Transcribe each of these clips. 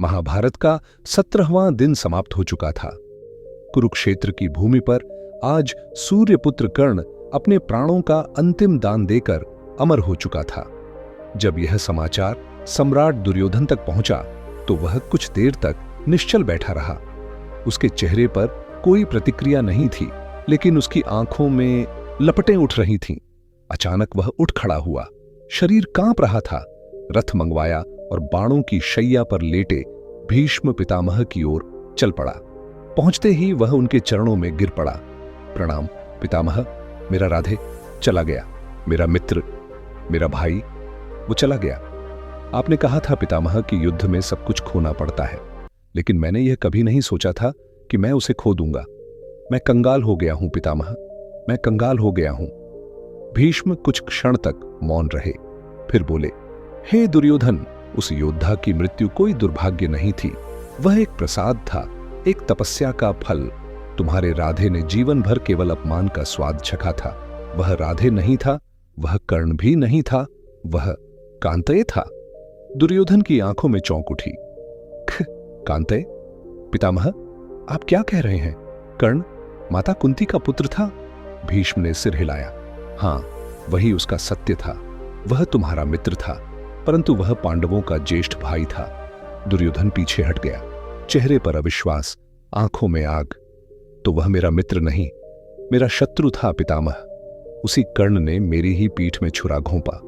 महाभारत का 17वां दिन समाप्त हो चुका था। कुरुक्षेत्र की भूमि पर आज सूर्यपुत्र कर्ण अपने प्राणों का अंतिम दान देकर अमर हो चुका था। जब यह समाचार सम्राट दुर्योधन तक पहुंचा तो वह कुछ देर तक निश्चल बैठा रहा। उसके चेहरे पर कोई प्रतिक्रिया नहीं थी, लेकिन उसकी आंखों में लपटें उठ रही थीं। अचानक वह उठ खड़ा हुआ, शरीर कांप रहा था। रथ मंगवाया और बाणों की शैया पर लेटे भीष्म पितामह की ओर चल पड़ा। पहुंचते ही वह उनके चरणों में गिर पड़ा। प्रणाम पितामह, मेरा राधे चला गया, मेरा मित्र, मेरा भाई, वो चला गया। आपने कहा था पितामह कि युद्ध में सब कुछ खोना पड़ता है, लेकिन मैंने यह कभी नहीं सोचा था कि मैं उसे खो दूंगा। मैं कंगाल हो गया हूं पितामह, मैं कंगाल हो गया हूं। भीष्म कुछ क्षण तक मौन रहे, फिर बोले, हे दुर्योधन, उस योद्धा की मृत्यु कोई दुर्भाग्य नहीं थी, वह एक प्रसाद था, एक तपस्या का फल। तुम्हारे राधे ने जीवन भर केवल अपमान का स्वाद चखा था। वह राधे नहीं था, वह कर्ण भी नहीं था, वह कांतेय था। दुर्योधन की आंखों में चौंक उठी। कांतेय? पितामह, आप क्या कह रहे हैं? कर्ण माता कुंती का पुत्र था? भीष्म ने सिर हिलाया। हां, वही उसका सत्य था। वह तुम्हारा मित्र था, परंतु वह पांडवों का ज्येष्ठ भाई था। दुर्योधन पीछे हट गया, चेहरे पर अविश्वास, आंखों में आग। तो वह मेरा मित्र नहीं, मेरा शत्रु था पितामह। उसी कर्ण ने मेरी ही पीठ में छुरा घोंपा।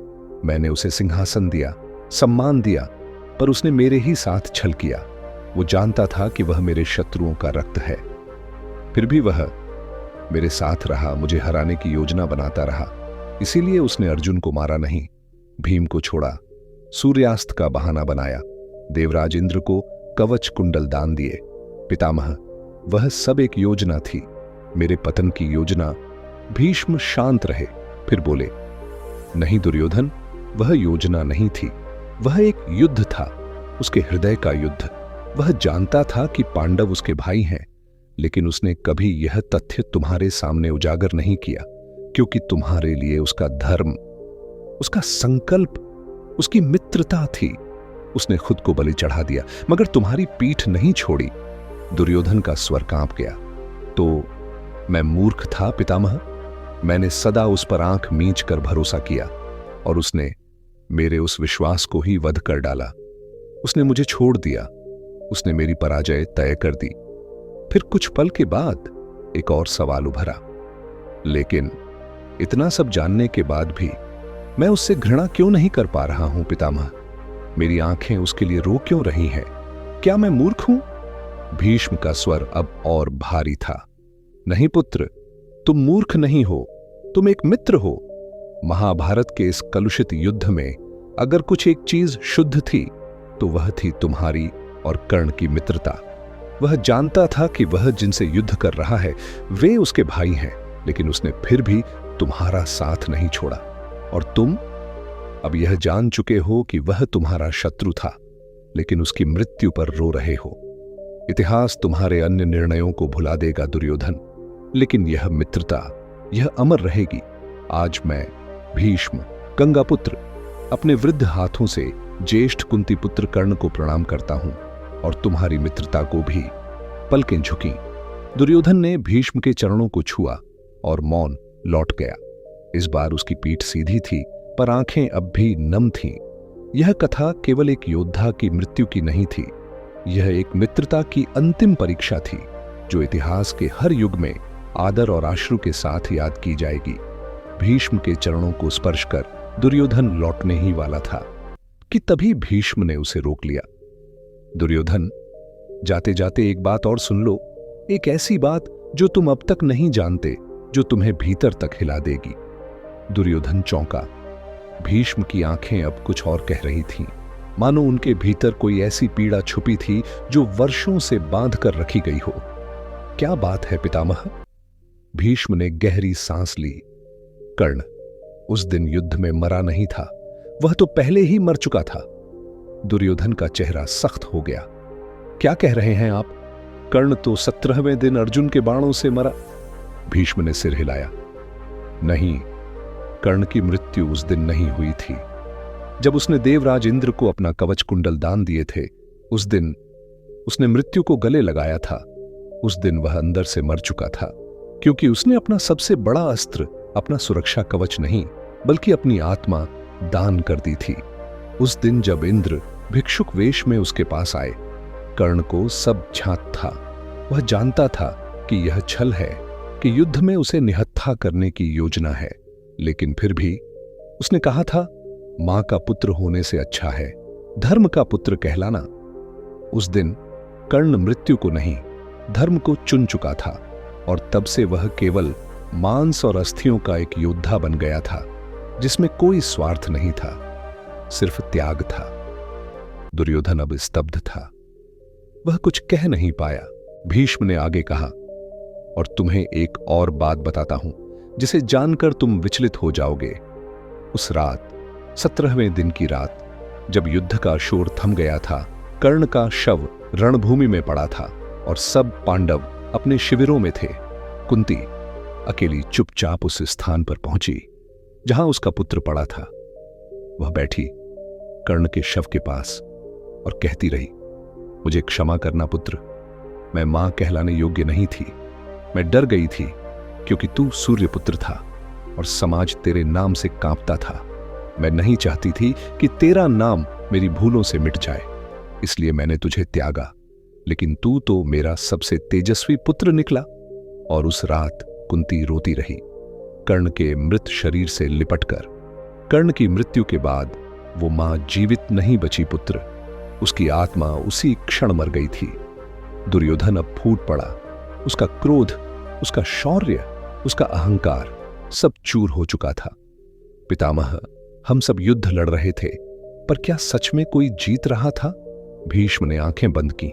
मैंने उसे सिंहासन दिया, सम्मान दिया, पर उसने मेरे ही साथ छल किया। वो जानता था कि वह मेरे शत्रुओं का रक्त है, फिर भी वह मेरे साथ रहा, मुझे हराने की योजना बनाता रहा। इसीलिए उसने अर्जुन को मारा नहीं, भीम को छोड़ा, सूर्यास्त का बहाना बनाया, देवराज इंद्र को कवच कुंडल दान दिए। पितामह, वह सब एक योजना थी, मेरे पतन की योजना। भीष्म शांत रहे, फिर बोले, नहीं दुर्योधन, वह योजना नहीं थी, वह एक युद्ध था, उसके हृदय का युद्ध। वह जानता था कि पांडव उसके भाई हैं, लेकिन उसने कभी यह तथ्य तुम्हारे सामने उजागर नहीं किया, क्योंकि तुम्हारे लिए उसका धर्म, उसका संकल्प, उसकी मित्रता थी। उसने खुद को बलि चढ़ा दिया, मगर तुम्हारी पीठ नहीं छोड़ी। दुर्योधन का स्वर कांप गया। तो मैं मूर्ख था पितामह? मैंने सदा उस पर आंख मींच कर भरोसा किया, और उसने मेरे उस विश्वास को ही वध कर डाला। उसने मुझे छोड़ दिया, उसने मेरी पराजय तय कर दी। फिर कुछ पल के बाद एक और सवाल उभरा, लेकिन इतना सब जानने के बाद भी मैं उससे घृणा क्यों नहीं कर पा रहा हूं पितामह? मेरी आंखें उसके लिए रो क्यों रही हैं? क्या मैं मूर्ख हूं? भीष्म का स्वर अब और भारी था। नहीं पुत्र, तुम मूर्ख नहीं हो, तुम एक मित्र हो। महाभारत के इस कलुषित युद्ध में अगर कुछ एक चीज शुद्ध थी तो वह थी तुम्हारी और कर्ण की मित्रता। वह जानता था कि वह जिनसे युद्ध कर रहा है वे उसके भाई हैं, लेकिन उसने फिर भी तुम्हारा साथ नहीं छोड़ा। और तुम अब यह जान चुके हो कि वह तुम्हारा शत्रु था, लेकिन उसकी मृत्यु पर रो रहे हो। इतिहास तुम्हारे अन्य निर्णयों को भुला देगा दुर्योधन, लेकिन यह मित्रता, यह अमर रहेगी। आज मैं भीष्म, गंगापुत्र, अपने वृद्ध हाथों से ज्येष्ठ कुंती पुत्र कर्ण को प्रणाम करता हूं, और तुम्हारी मित्रता को भी। पलकें झुकी। दुर्योधन ने भीष्म के चरणों को छुआ और मौन लौट गया। इस बार उसकी पीठ सीधी थी, पर आंखें अब भी नम थीं। यह कथा केवल एक योद्धा की मृत्यु की नहीं थी, यह एक मित्रता की अंतिम परीक्षा थी, जो इतिहास के हर युग में आदर और आश्रु के साथ याद की जाएगी। भीष्म के चरणों को स्पर्श कर दुर्योधन लौटने ही वाला था कि तभी भीष्म ने उसे रोक लिया। दुर्योधन, जाते जाते एक बात और सुन लो, एक ऐसी बात जो तुम अब तक नहीं जानते, जो तुम्हें भीतर तक हिला देगी। दुर्योधन चौंका। भीष्म की आंखें अब कुछ और कह रही थीं, मानो उनके भीतर कोई ऐसी पीड़ा छुपी थी जो वर्षों से बांध कर रखी गई हो। क्या बात है पितामह? भीष्म ने गहरी सांस ली। कर्ण उस दिन युद्ध में मरा नहीं था, वह तो पहले ही मर चुका था। दुर्योधन का चेहरा सख्त हो गया। क्या कह रहे हैं आप? कर्ण तो 17वें दिन अर्जुन के बाणों से मरा। भीष्म ने सिर हिलाया। नहीं, कर्ण की मृत्यु उस दिन नहीं हुई थी। जब उसने देवराज इंद्र को अपना कवच कुंडल दान दिए थे, उस दिन उसने मृत्यु को गले लगाया था। उस दिन वह अंदर से मर चुका था, क्योंकि उसने अपना सबसे बड़ा अस्त्र अपना सुरक्षा कवच नहीं बल्कि अपनी आत्मा दान कर दी थी। उस दिन जब इंद्र भिक्षुक वेश में उसके पास आए, कर्ण को सब ज्ञात था। वह जानता था कि यह छल है, कि युद्ध में उसे निहत्था करने की योजना है, लेकिन फिर भी उसने कहा था, मां का पुत्र होने से अच्छा है धर्म का पुत्र कहलाना। उस दिन कर्ण मृत्यु को नहीं, धर्म को चुन चुका था, और तब से वह केवल मांस और अस्थियों का एक योद्धा बन गया था, जिसमें कोई स्वार्थ नहीं था, सिर्फ त्याग था। दुर्योधन अब स्तब्ध था। वह कुछ कह नहीं पाया। भीष्म ने आगे कहा, और तुम्हें एक और बात बताता हूं, जिसे जानकर तुम विचलित हो जाओगे। उस रात, 17वें दिन की रात, जब युद्ध का शोर थम गया था, कर्ण का शव रणभूमि में पड़ा था और सब पांडव अपने शिविरों में थे। कुंती अकेली चुपचाप उस स्थान पर पहुंची जहां उसका पुत्र पड़ा था। वह बैठी कर्ण के शव के पास और कहती रही, मुझे क्षमा करना पुत्र, मैं मां कहलाने योग्य नहीं थी। मैं डर गई थी, क्योंकि तू सूर्यपुत्र था और समाज तेरे नाम से कांपता था। मैं नहीं चाहती थी कि तेरा नाम मेरी भूलों से मिट जाए, इसलिए मैंने तुझे त्यागा। लेकिन तू तो मेरा सबसे तेजस्वी पुत्र निकला। और उस रात कुंती रोती रही, कर्ण के मृत शरीर से लिपटकर। कर्ण की मृत्यु के बाद वो मां जीवित नहीं बची पुत्र, उसकी आत्मा उसी क्षण मर गई थी। दुर्योधन अब फूट पड़ा। उसका क्रोध, उसका शौर्य, उसका अहंकार सब चूर हो चुका था। पितामह, हम सब युद्ध लड़ रहे थे, पर क्या सच में कोई जीत रहा था? भीष्म ने आंखें बंद की।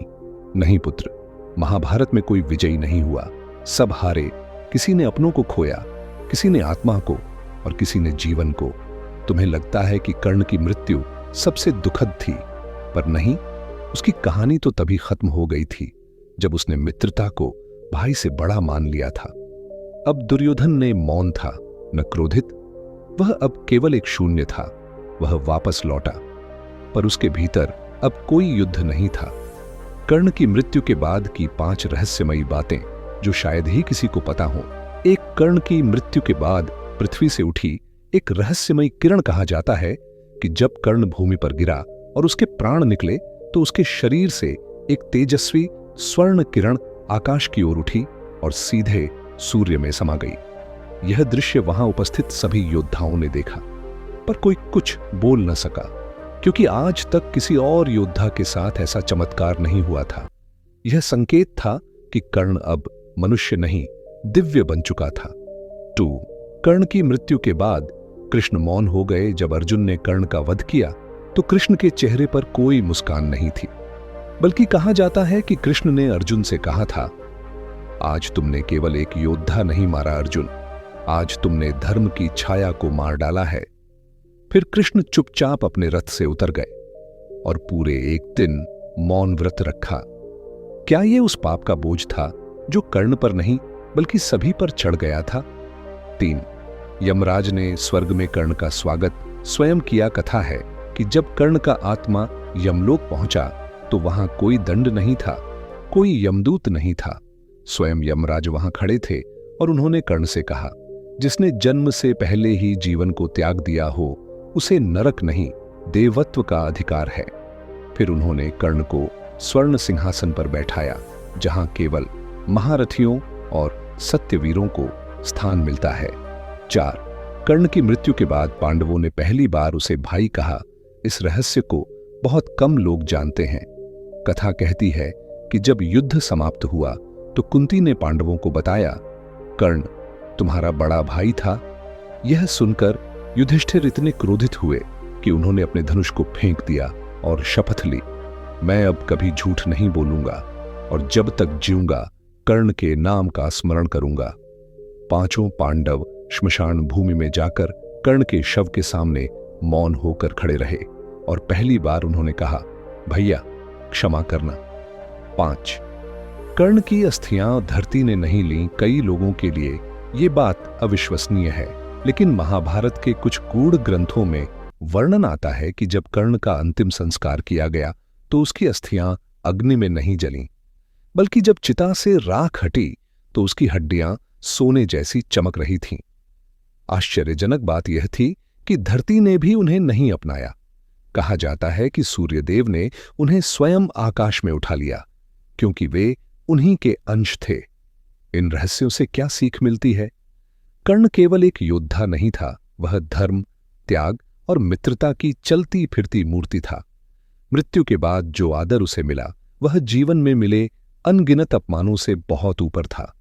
नहीं पुत्र, महाभारत में कोई विजयी नहीं हुआ, सब हारे। किसी ने अपनों को खोया, किसी ने आत्मा को, और किसी ने जीवन को। तुम्हें लगता है कि कर्ण की मृत्यु सबसे दुखद थी, पर नहीं, उसकी कहानी तो तभी खत्म हो गई थी जब उसने मित्रता को भाई से बड़ा मान लिया था। अब दुर्योधन ने मौन था, न क्रोधित। वह अब केवल एक शून्य था। वह वापस लौटा, पर उसके भीतर अब कोई युद्ध नहीं था। कर्ण की मृत्यु के बाद की 5 रहस्यमयी बातें जो शायद ही किसी को पता हो। एक, कर्ण की मृत्यु के बाद पृथ्वी से उठी एक रहस्यमयी किरण। कहा जाता है कि जब कर्ण भूमि पर गिरा और उसके प्राण निकले, तो उसके शरीर से एक तेजस्वी स्वर्ण किरण आकाश की ओर उठी और सीधे सूर्य में समा गई। यह दृश्य वहां उपस्थित सभी योद्धाओं ने देखा, पर कोई कुछ बोल न सका, क्योंकि आज तक किसी और योद्धा के साथ ऐसा चमत्कार नहीं हुआ था। यह संकेत था कि कर्ण अब मनुष्य नहीं, दिव्य बन चुका था। 2, कर्ण की मृत्यु के बाद कृष्ण मौन हो गए। जब अर्जुन ने कर्ण का वध किया, तो कृष्ण के चेहरे पर कोई मुस्कान नहीं थी, बल्कि कहा जाता है कि कृष्ण ने अर्जुन से कहा था, आज तुमने केवल एक योद्धा नहीं मारा अर्जुन, आज तुमने धर्म की छाया को मार डाला है। फिर कृष्ण चुपचाप अपने रथ से उतर गए और पूरे एक दिन मौन व्रत रखा। क्या यह उस पाप का बोझ था जो कर्ण पर नहीं बल्कि सभी पर चढ़ गया था? 3, यमराज ने स्वर्ग में कर्ण का स्वागत स्वयं किया। कथा है कि जब कर्ण का आत्मा यमलोक पहुंचा, तो वहां कोई दंड नहीं था, कोई यमदूत नहीं था। स्वयं यमराज वहां खड़े थे और उन्होंने कर्ण से कहा, जिसने जन्म से पहले ही जीवन को त्याग दिया हो, उसे नरक नहीं, देवत्व का अधिकार है। फिर उन्होंने कर्ण को स्वर्ण सिंहासन पर बैठाया, जहां केवल महारथियों और सत्यवीरों को स्थान मिलता है। 4, कर्ण की मृत्यु के बाद पांडवों ने पहली बार उसे भाई कहा। इस रहस्य को बहुत कम लोग जानते हैं। कथा कहती है कि जब युद्ध समाप्त हुआ, तो कुंती ने पांडवों को बताया, कर्ण तुम्हारा बड़ा भाई था। यह सुनकर युधिष्ठिर इतने क्रोधित हुए कि उन्होंने अपने धनुष को फेंक दिया और शपथ ली, मैं अब कभी झूठ नहीं बोलूंगा और जब तक जीऊंगा कर्ण के नाम का स्मरण करूंगा। 5 पांडव श्मशान भूमि में जाकर कर्ण के शव के सामने मौन होकर खड़े रहे और पहली बार उन्होंने कहा, भैया क्षमा करना। 5, कर्ण की अस्थियां धरती ने नहीं ली। कई लोगों के लिए ये बात अविश्वसनीय है, लेकिन महाभारत के कुछ गूढ़ ग्रंथों में वर्णन आता है कि जब कर्ण का अंतिम संस्कार किया गया, तो उसकी अस्थियां अग्नि में नहीं जलीं, बल्कि जब चिता से राख हटी तो उसकी हड्डियां सोने जैसी चमक रही थीं। आश्चर्यजनक बात यह थी कि धरती ने भी उन्हें नहीं अपनाया। कहा जाता है कि सूर्यदेव ने उन्हें स्वयं आकाश में उठा लिया, क्योंकि वे उन्हीं के अंश थे। इन रहस्यों से क्या सीख मिलती है? कर्ण केवल एक योद्धा नहीं था, वह धर्म, त्याग और मित्रता की चलती फिरती मूर्ति था। मृत्यु के बाद जो आदर उसे मिला, वह जीवन में मिले अनगिनत अपमानों से बहुत ऊपर था।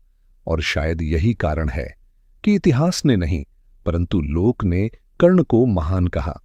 और शायद यही कारण है कि इतिहास ने नहीं, परंतु लोक ने कर्ण को महान कहा।